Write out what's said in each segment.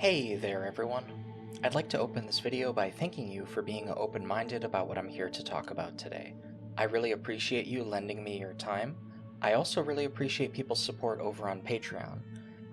Hey there everyone! I'd like to open this video by thanking you for being open-minded about what I'm here to talk about today. I really appreciate you lending me your time. I also really appreciate people's support over on Patreon.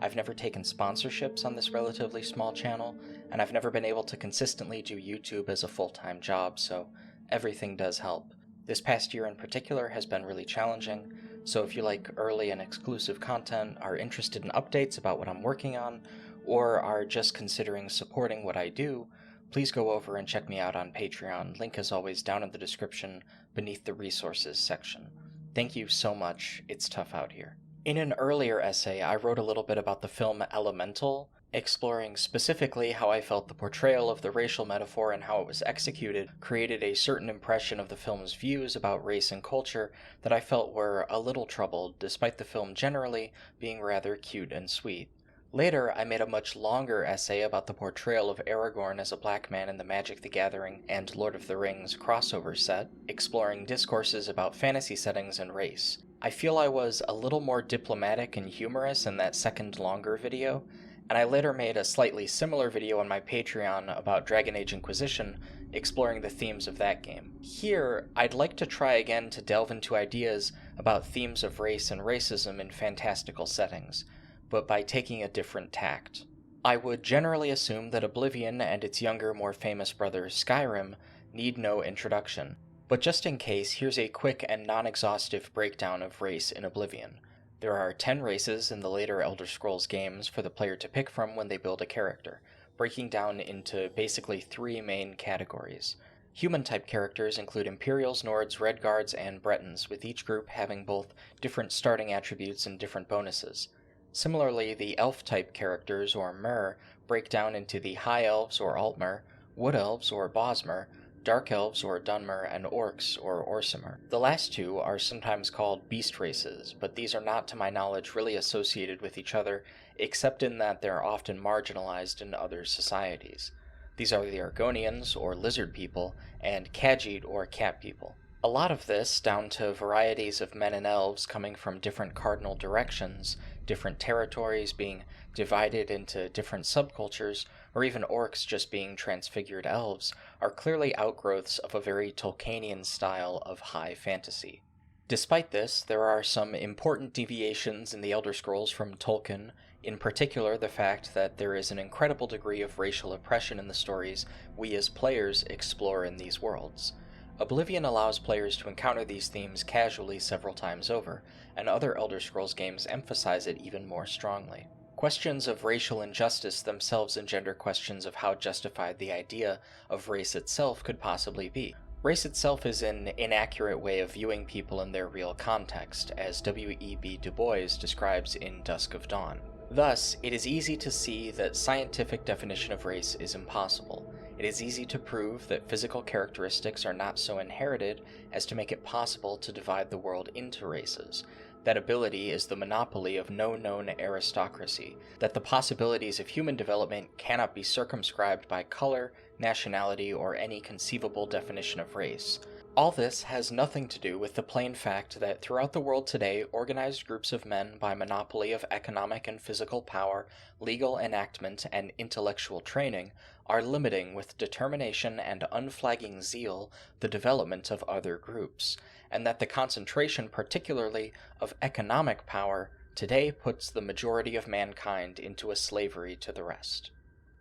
I've never taken sponsorships on this relatively small channel, and I've never been able to consistently do YouTube as a full-time job, so everything does help. This past year in particular has been really challenging, so if you like early and exclusive content, are interested in updates about what I'm working on, or are just considering supporting what I do, please go over and check me out on Patreon. Link is always down in the description beneath the resources section. Thank you so much, it's tough out here. In an earlier essay, I wrote a little bit about the film Elemental, exploring specifically how I felt the portrayal of the racial metaphor and how it was executed created a certain impression of the film's views about race and culture that I felt were a little troubled, despite the film generally being rather cute and sweet. Later, I made a much longer essay about the portrayal of Aragorn as a black man in the Magic the Gathering and Lord of the Rings crossover set, exploring discourses about fantasy settings and race. I feel I was a little more diplomatic and humorous in that second longer video, and I later made a slightly similar video on my Patreon about Dragon Age Inquisition, exploring the themes of that game. Here, I'd like to try again to delve into ideas about themes of race and racism in fantastical settings, but by taking a different tact. I would generally assume that Oblivion and its younger, more famous brother Skyrim need no introduction, but just in case, here's a quick and non-exhaustive breakdown of race in Oblivion. There are 10 races in the later Elder Scrolls games for the player to pick from when they build a character, breaking down into basically 3 main categories. Human-type characters include Imperials, Nords, Redguards, and Bretons, with each group having both different starting attributes and different bonuses. Similarly, the Elf-type characters, or Mer, break down into the High Elves, or Altmer, Wood Elves, or Bosmer, Dark Elves, or Dunmer, and Orcs, or Orsimer. The last two are sometimes called beast races, but these are not, to my knowledge, really associated with each other, except in that they're often marginalized in other societies. These are the Argonians, or Lizard People, and Khajiit, or Cat People. A lot of this, down to varieties of men and elves coming from different cardinal directions, different territories being divided into different subcultures, or even orcs just being transfigured elves, are clearly outgrowths of a very Tolkienian style of high fantasy. Despite this, there are some important deviations in the Elder Scrolls from Tolkien, in particular the fact that there is an incredible degree of racial oppression in the stories we as players explore in these worlds. Oblivion allows players to encounter these themes casually several times over, and other Elder Scrolls games emphasize it even more strongly. Questions of racial injustice themselves engender questions of how justified the idea of race itself could possibly be. Race itself is an inaccurate way of viewing people in their real context, as w.e.b. Du Bois describes in Dusk of Dawn. Thus, it is easy to see that scientific definition of race is impossible. It is easy to prove that physical characteristics are not so inherited as to make it possible to divide the world into races, that ability is the monopoly of no known aristocracy, that the possibilities of human development cannot be circumscribed by color, nationality, or any conceivable definition of race. All this has nothing to do with the plain fact that throughout the world today, organized groups of men by monopoly of economic and physical power, legal enactment, and intellectual training are limiting with determination and unflagging zeal the development of other groups, and that the concentration particularly of economic power today puts the majority of mankind into a slavery to the rest.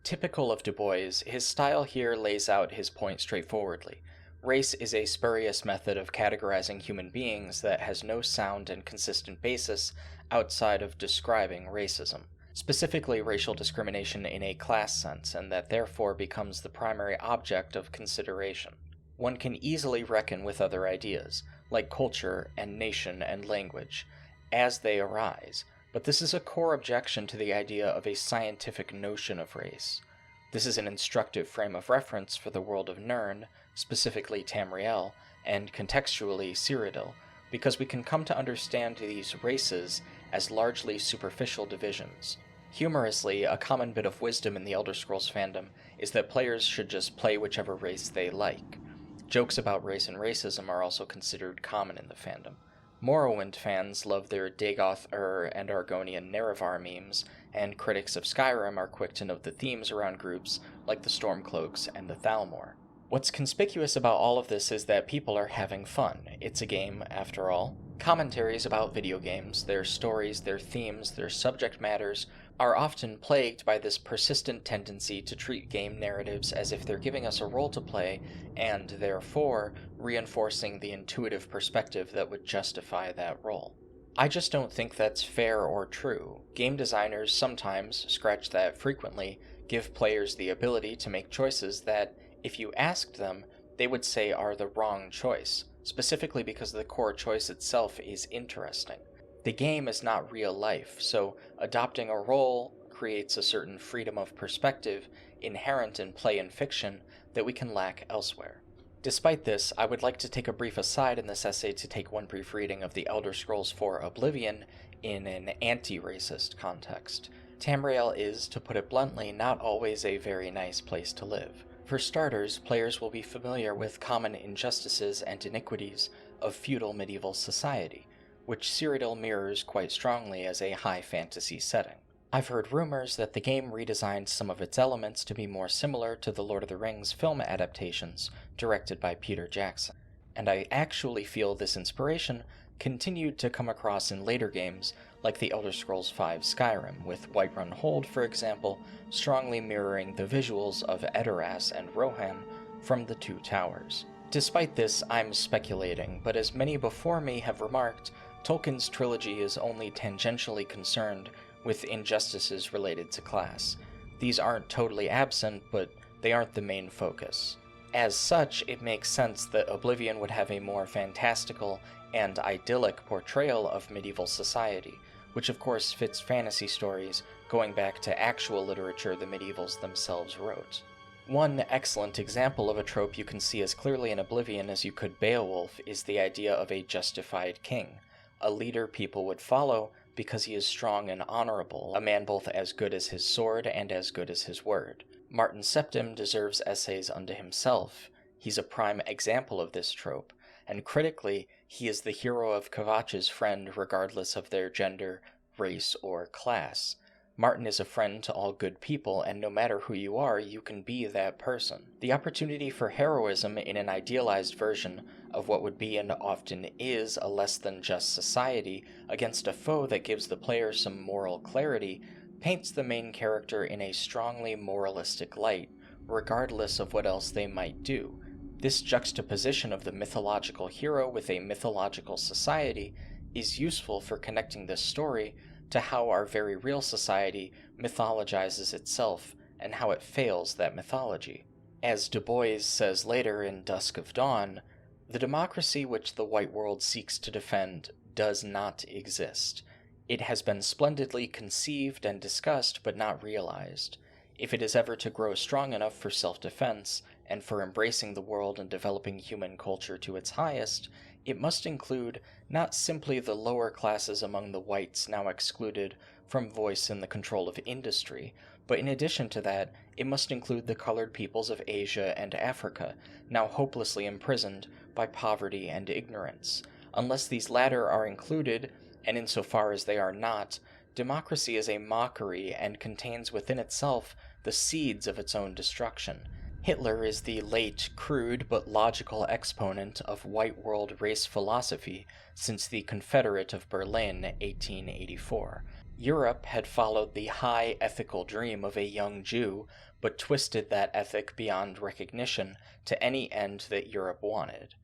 Typical of Du Bois, his style here lays out his point straightforwardly. Race is a spurious method of categorizing human beings that has no sound and consistent basis outside of describing racism, specifically racial discrimination in a class sense, and that therefore becomes the primary object of consideration. One can easily reckon with other ideas, like culture and nation and language, as they arise, but this is a core objection to the idea of a scientific notion of race. This is an instructive frame of reference for the world of Nirn, specifically Tamriel, and contextually Cyrodiil, because we can come to understand these races as largely superficial divisions. Humorously, a common bit of wisdom in the Elder Scrolls fandom is that players should just play whichever race they like. Jokes about race and racism are also considered common in the fandom. Morrowind fans love their Dagoth, and Argonian Nerevar memes, and critics of Skyrim are quick to note the themes around groups like the Stormcloaks and the Thalmor. What's conspicuous about all of this is that people are having fun. It's a game, after all. Commentaries about video games, their stories, their themes, their subject matters, are often plagued by this persistent tendency to treat game narratives as if they're giving us a role to play, and therefore reinforcing the intuitive perspective that would justify that role. I just don't think that's fair or true. Game designers sometimes, scratch that frequently, give players the ability to make choices that, if you asked them, they would say are the wrong choice, specifically because the core choice itself is interesting. The game is not real life, so adopting a role creates a certain freedom of perspective inherent in play and fiction that we can lack elsewhere. Despite this, I would like to take a brief aside in this essay to take one brief reading of the Elder Scrolls IV Oblivion in an anti-racist context. Tamriel is, to put it bluntly, not always a very nice place to live. For starters, players will be familiar with common injustices and iniquities of feudal medieval society, which Cyrodiil mirrors quite strongly as a high fantasy setting. I've heard rumors that the game redesigned some of its elements to be more similar to the Lord of the Rings film adaptations directed by Peter Jackson, and I actually feel this inspiration continued to come across in later games like the Elder Scrolls V Skyrim, with Whiterun Hold, for example, strongly mirroring the visuals of Edoras and Rohan from the Two Towers. Despite this, I'm speculating, but as many before me have remarked, Tolkien's trilogy is only tangentially concerned with injustices related to class. These aren't totally absent, but they aren't the main focus. As such, it makes sense that Oblivion would have a more fantastical and idyllic portrayal of medieval society, which of course fits fantasy stories going back to actual literature the medievals themselves wrote. One excellent example of a trope you can see as clearly in Oblivion as you could Beowulf is the idea of a justified king, a leader people would follow because he is strong and honorable, a man both as good as his sword and as good as his word. Martin Septim deserves essays unto himself. He's a prime example of this trope, and critically, he is the hero of Kvatch's friend regardless of their gender, race, or class. Martin is a friend to all good people, and no matter who you are, you can be that person. The opportunity for heroism in an idealized version of what would be and often is a less than just society against a foe that gives the player some moral clarity paints the main character in a strongly moralistic light, regardless of what else they might do. This juxtaposition of the mythological hero with a mythological society is useful for connecting this story to how our very real society mythologizes itself and how it fails that mythology. As Du Bois says later in Dusk of Dawn, the democracy which the white world seeks to defend does not exist. It has been splendidly conceived and discussed but not realized. If it is ever to grow strong enough for self-defense and for embracing the world and developing human culture to its highest, it must include not simply the lower classes among the whites now excluded from voice in the control of industry, but in addition to that, it must include the colored peoples of Asia and Africa, now hopelessly imprisoned by poverty and ignorance. Unless these latter are included, and insofar as they are not, democracy is a mockery and contains within itself the seeds of its own destruction. Hitler is the late, crude, but logical exponent of white world race philosophy since the Confederate of Berlin, 1884. Europe had followed the high ethical dream of a young Jew, but twisted that ethic beyond recognition to any end that Europe wanted.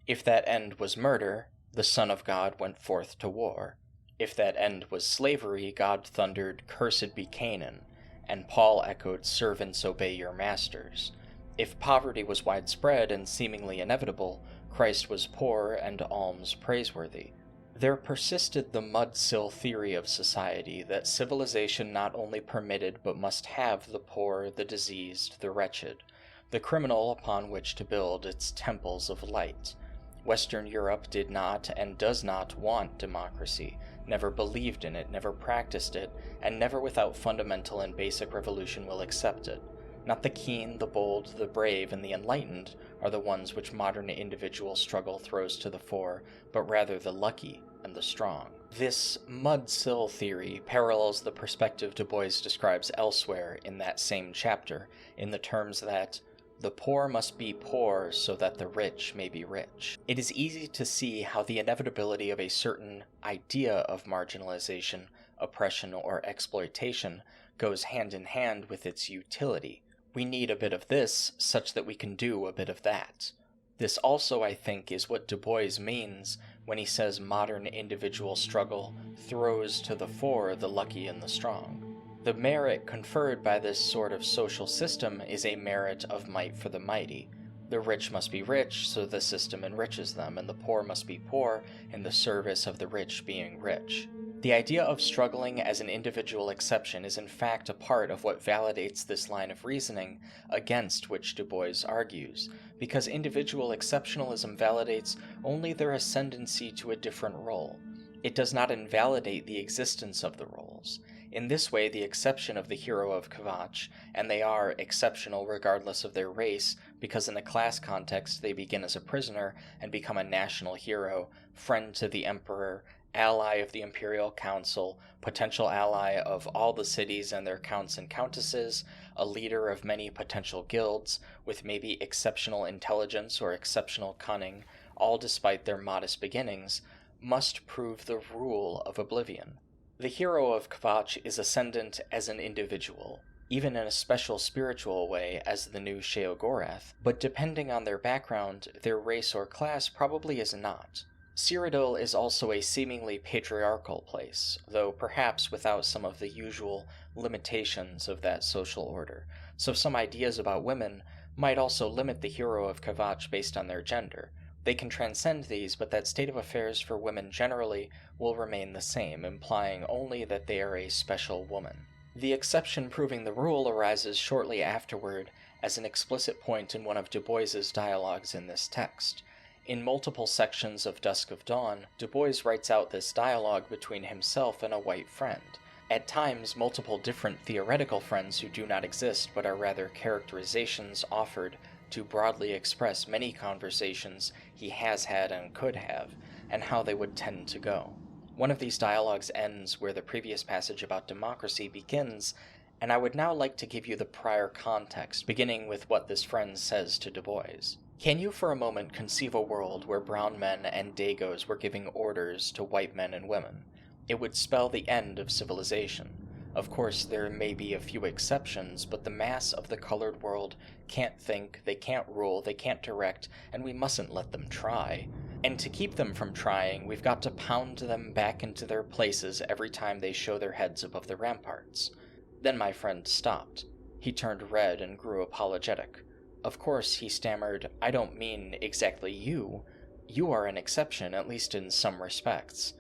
If that end was murder, the Son of God went forth to war. If that end was slavery, God thundered, "Cursed be Canaan," and Paul echoed, "Servants, obey your masters." If poverty was widespread and seemingly inevitable, Christ was poor and alms praiseworthy. There persisted the mudsill theory of society that civilization not only permitted but must have the poor, the diseased, the wretched, the criminal upon which to build its temples of light. Western Europe did not and does not want democracy, never believed in it, never practiced it, and never without fundamental and basic revolution will accept it. Not the keen, the bold, the brave, and the enlightened are the ones which modern individual struggle throws to the fore, but rather the lucky and the strong. This mudsill theory parallels the perspective Du Bois describes elsewhere in that same chapter, in the terms that the poor must be poor so that the rich may be rich. It is easy to see how the inevitability of a certain idea of marginalization, oppression, or exploitation goes hand in hand with its utility. We need a bit of this such that we can do a bit of that. This also, I think, is what Du Bois means when he says modern individual struggle throws to the fore the lucky and the strong. The merit conferred by this sort of social system is a merit of might for the mighty. The rich must be rich, so the system enriches them, and the poor must be poor in the service of the rich being rich. The idea of struggling as an individual exception is in fact a part of what validates this line of reasoning against which Du Bois argues, because individual exceptionalism validates only their ascendancy to a different role. It does not invalidate the existence of the roles. In this way, the exception of the hero of Kvatch, and they are exceptional regardless of their race, because in a class context they begin as a prisoner and become a national hero, friend to the emperor, ally of the imperial council, potential ally of all the cities and their counts and countesses, a leader of many potential guilds, with maybe exceptional intelligence or exceptional cunning, all despite their modest beginnings, must prove the rule of Oblivion. The hero of Kvatch is ascendant as an individual, even in a special spiritual way as the new Sheogorath, but depending on their background, their race or class probably is not. Cyrodiil is also a seemingly patriarchal place, though perhaps without some of the usual limitations of that social order, so some ideas about women might also limit the hero of Kvatch based on their gender. They can transcend these, but that state of affairs for women generally will remain the same, implying only that they are a special woman. The exception proving the rule arises shortly afterward as an explicit point in one of Du Bois's dialogues in this text. In multiple sections of Dusk of Dawn, Du Bois writes out this dialogue between himself and a white friend. At times, multiple different theoretical friends who do not exist but are rather characterizations offered to broadly express many conversations he has had and could have, and how they would tend to go. One of these dialogues ends where the previous passage about democracy begins, and I would now like to give you the prior context, beginning with what this friend says to Du Bois. Can you for a moment conceive a world where brown men and Dagos were giving orders to white men and women? It would spell the end of civilization. Of course, there may be a few exceptions, but the mass of the colored world can't think, they can't rule, they can't direct, and we mustn't let them try. And to keep them from trying, we've got to pound them back into their places every time they show their heads above the ramparts. Then my friend stopped. He turned red and grew apologetic. Of course, he stammered, I don't mean exactly you. You are an exception, at least in some respects.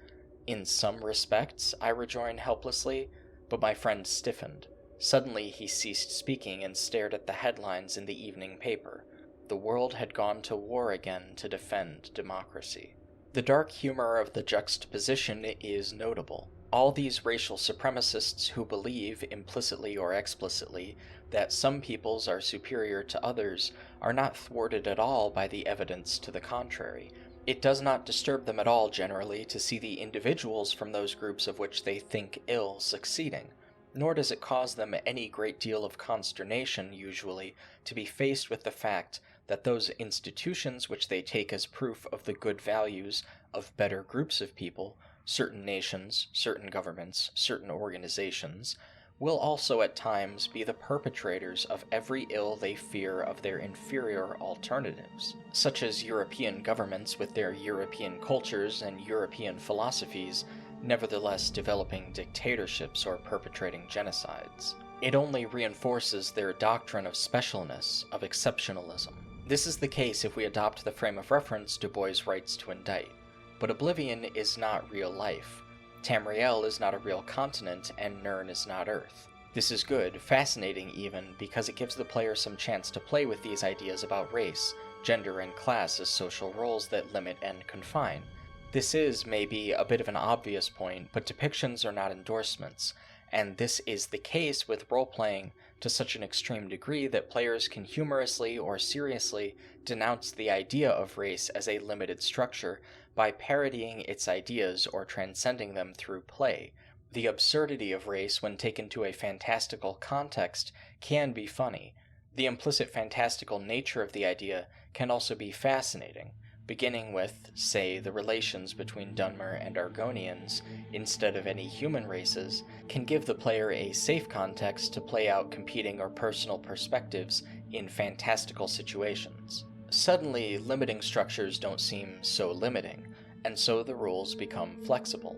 In some respects? I rejoined helplessly, but my friend stiffened. Suddenly he ceased speaking and stared at the headlines in the evening paper. The world had gone to war again to defend democracy. The dark humor of the juxtaposition is notable. All these racial supremacists who believe, implicitly or explicitly, that some peoples are superior to others are not thwarted at all by the evidence to the contrary. It does not disturb them at all generally to see the individuals from those groups of which they think ill succeeding, nor does it cause them any great deal of consternation, usually, to be faced with the fact that those institutions which they take as proof of the good values of better groups of people, certain nations, certain governments, certain organizations, will also at times be the perpetrators of every ill they fear of their inferior alternatives, such as European governments with their European cultures and European philosophies, nevertheless developing dictatorships or perpetrating genocides. It only reinforces their doctrine of specialness, of exceptionalism. This is the case if we adopt the frame of reference Du Bois writes to indict. But Oblivion is not real life. Tamriel is not a real continent, and Nirn is not Earth. This is good, fascinating even, because it gives the player some chance to play with these ideas about race, gender, and class as social roles that limit and confine. This is, maybe, a bit of an obvious point, but depictions are not endorsements, and this is the case with role-playing to such an extreme degree that players can humorously or seriously denounce the idea of race as a limited structure by parodying its ideas or transcending them through play. The absurdity of race, when taken to a fantastical context, can be funny. The implicit fantastical nature of the idea can also be fascinating, beginning with, say, the relations between Dunmer and Argonians, instead of any human races, can give the player a safe context to play out competing or personal perspectives in fantastical situations. Suddenly, limiting structures don't seem so limiting, and so the rules become flexible.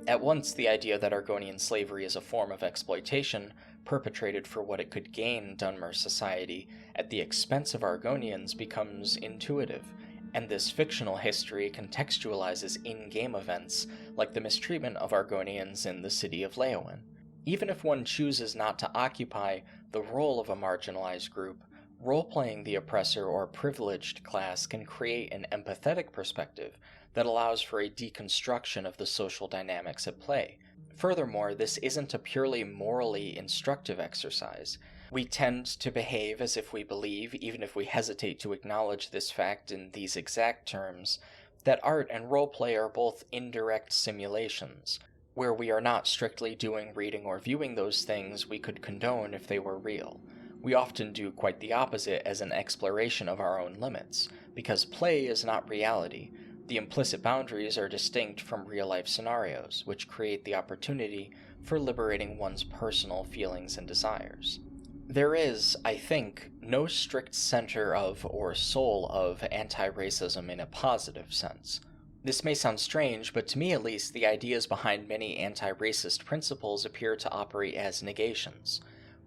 At once, the idea that Argonian slavery is a form of exploitation, perpetrated for what it could gain Dunmer society at the expense of Argonians, becomes intuitive, and this fictional history contextualizes in-game events like the mistreatment of Argonians in the city of Leowen. Even if one chooses not to occupy the role of a marginalized group, role-playing the oppressor or privileged class can create an empathetic perspective that allows for a deconstruction of the social dynamics at play. Furthermore, this isn't a purely morally instructive exercise. We tend to behave as if we believe, even if we hesitate to acknowledge this fact in these exact terms, that art and roleplay are both indirect simulations, where we are not strictly doing, reading, or viewing those things we could condone if they were real. We often do quite the opposite as an exploration of our own limits, because play is not reality. The implicit boundaries are distinct from real-life scenarios, which create the opportunity for liberating one's personal feelings and desires. There is, I think, no strict center of or soul of anti-racism in a positive sense. This may sound strange, but to me at least, the ideas behind many anti-racist principles appear to operate as negations.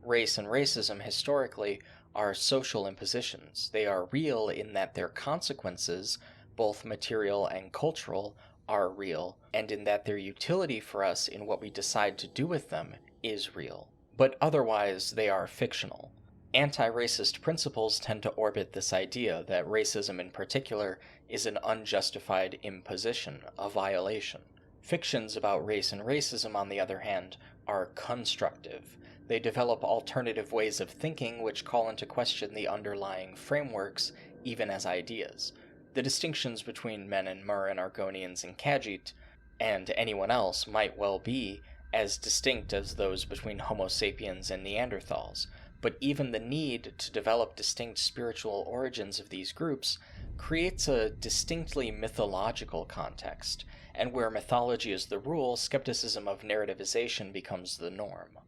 Race and racism, historically, are social impositions. They are real in that their consequences, both material and cultural, are real, and in that their utility for us in what we decide to do with them is real. But otherwise, they are fictional. Anti-racist principles tend to orbit this idea that racism in particular is an unjustified imposition, a violation. Fictions about race and racism, on the other hand, are constructive. They develop alternative ways of thinking which call into question the underlying frameworks, even as ideas. The distinctions between men and Mer and Argonians and Khajiit, and anyone else, might well be as distinct as those between Homo sapiens and Neanderthals, but even the need to develop distinct spiritual origins of these groups creates a distinctly mythological context, and where mythology is the rule, skepticism of narrativization becomes the norm.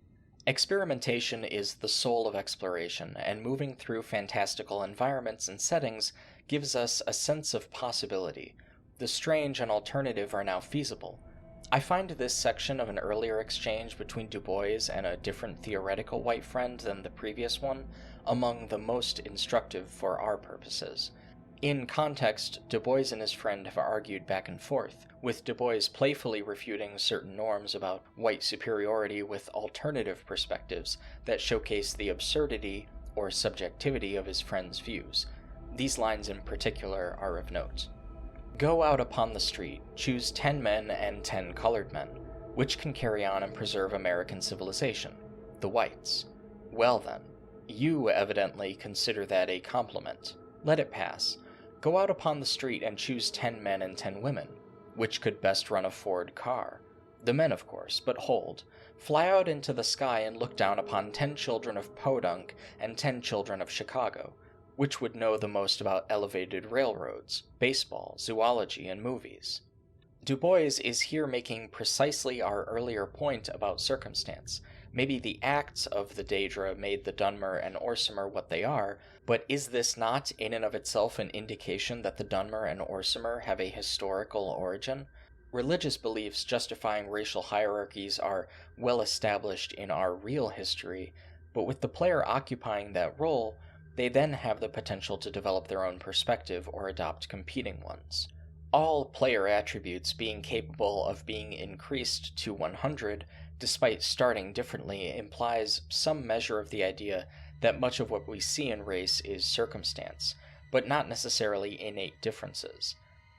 Experimentation is the soul of exploration, and moving through fantastical environments and settings gives us a sense of possibility. The strange and alternative are now feasible. I find this section of an earlier exchange between Du Bois and a different theoretical white friend than the previous one among the most instructive for our purposes. In context, Du Bois and his friend have argued back and forth, with Du Bois playfully refuting certain norms about white superiority with alternative perspectives that showcase the absurdity or subjectivity of his friend's views. These lines in particular are of note. Go out upon the street, choose 10 men and 10 colored men. Which can carry on and preserve American civilization? The whites. Well then, you evidently consider that a compliment. Let it pass. Go out upon the street and choose 10 men and 10 women. Which could best run a Ford car? The men, of course, but hold. Fly out into the sky and look down upon 10 children of Podunk and 10 children of Chicago. Which would know the most about elevated railroads, baseball, zoology, and movies? Du Bois is here making precisely our earlier point about circumstance. Maybe the acts of the Daedra made the Dunmer and Orsimer what they are, but is this not in and of itself an indication that the Dunmer and Orsimer have a historical origin? Religious beliefs justifying racial hierarchies are well established in our real history, but with the player occupying that role, they then have the potential to develop their own perspective or adopt competing ones. All player attributes being capable of being increased to 100, despite starting differently, implies some measure of the idea that much of what we see in race is circumstance, but not necessarily innate differences.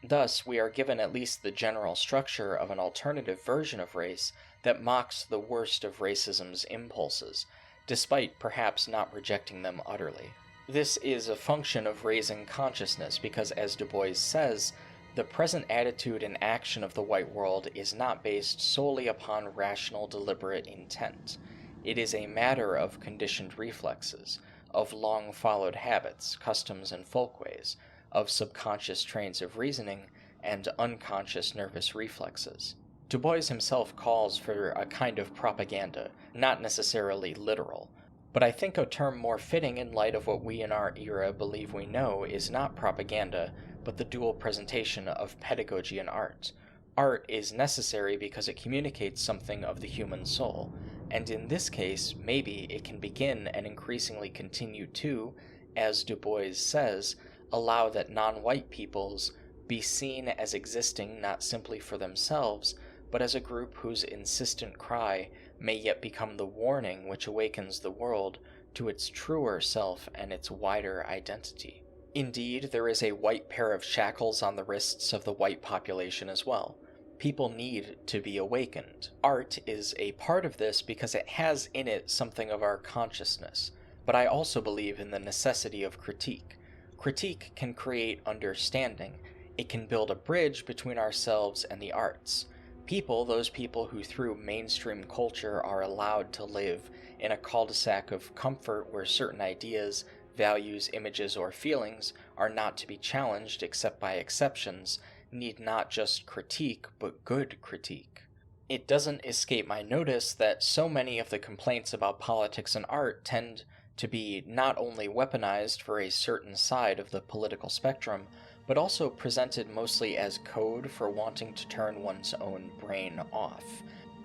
Thus, we are given at least the general structure of an alternative version of race that mocks the worst of racism's impulses, despite perhaps not rejecting them utterly. This is a function of raising consciousness because, as Du Bois says, The present attitude and action of the white world is not based solely upon rational, deliberate intent. It is a matter of conditioned reflexes, of long-followed habits, customs, and folkways, of subconscious trains of reasoning, and unconscious nervous reflexes. Du Bois himself calls for a kind of propaganda, not necessarily literal, but I think a term more fitting in light of what we in our era believe we know is not propaganda, but the dual presentation of pedagogy and art. Art is necessary because it communicates something of the human soul, and in this case, maybe it can begin and increasingly continue to, as Du Bois says, allow that non-white peoples be seen as existing not simply for themselves, but as a group whose insistent cry may yet become the warning which awakens the world to its truer self and its wider identity. Indeed, there is a white pair of shackles on the wrists of the white population as well. People need to be awakened. Art is a part of this because it has in it something of our consciousness, but I also believe in the necessity of critique. Critique can create understanding. It can build a bridge between ourselves and the arts. Those people who through mainstream culture are allowed to live in a cul-de-sac of comfort where certain ideas, values, images, or feelings are not to be challenged except by exceptions, need not just critique, but good critique. It doesn't escape my notice that so many of the complaints about politics and art tend to be not only weaponized for a certain side of the political spectrum, but also presented mostly as code for wanting to turn one's own brain off.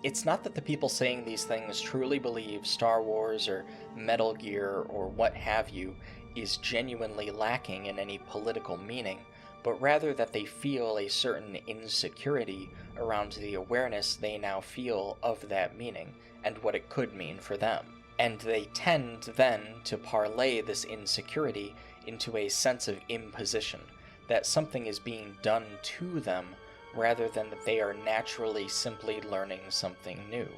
It's not that the people saying these things truly believe Star Wars or Metal Gear or what have you is genuinely lacking in any political meaning, but rather that they feel a certain insecurity around the awareness they now feel of that meaning and what it could mean for them. And they tend then to parlay this insecurity into a sense of imposition, that something is being done to them rather than that they are naturally simply learning something new,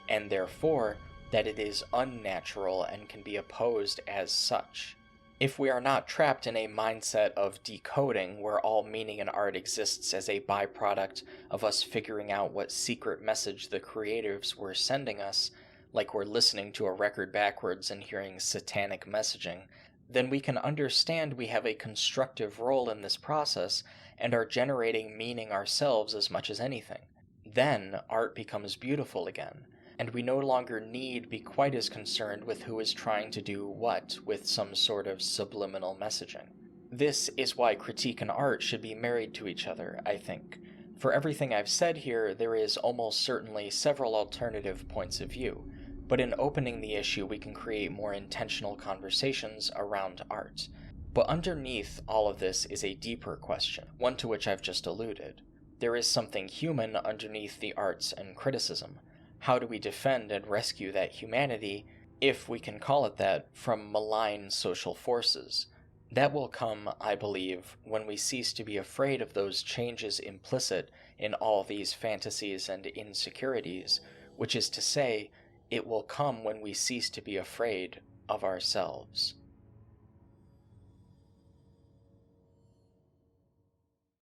and therefore that it is unnatural and can be opposed as such. If we are not trapped in a mindset of decoding where all meaning in art exists as a byproduct of us figuring out what secret message the creatives were sending us, like we're listening to a record backwards and hearing satanic messaging, then we can understand we have a constructive role in this process and are generating meaning ourselves as much as anything. Then art becomes beautiful again, and we no longer need be quite as concerned with who is trying to do what with some sort of subliminal messaging. This is why critique and art should be married to each other, I think. For everything I've said here, there is almost certainly several alternative points of view, but in opening the issue we can create more intentional conversations around art. But underneath all of this is a deeper question, one to which I've just alluded. There is something human underneath the arts and criticism. How do we defend and rescue that humanity, if we can call it that, from malign social forces? That will come, I believe, when we cease to be afraid of those changes implicit in all these fantasies and insecurities, which is to say, it will come when we cease to be afraid of ourselves.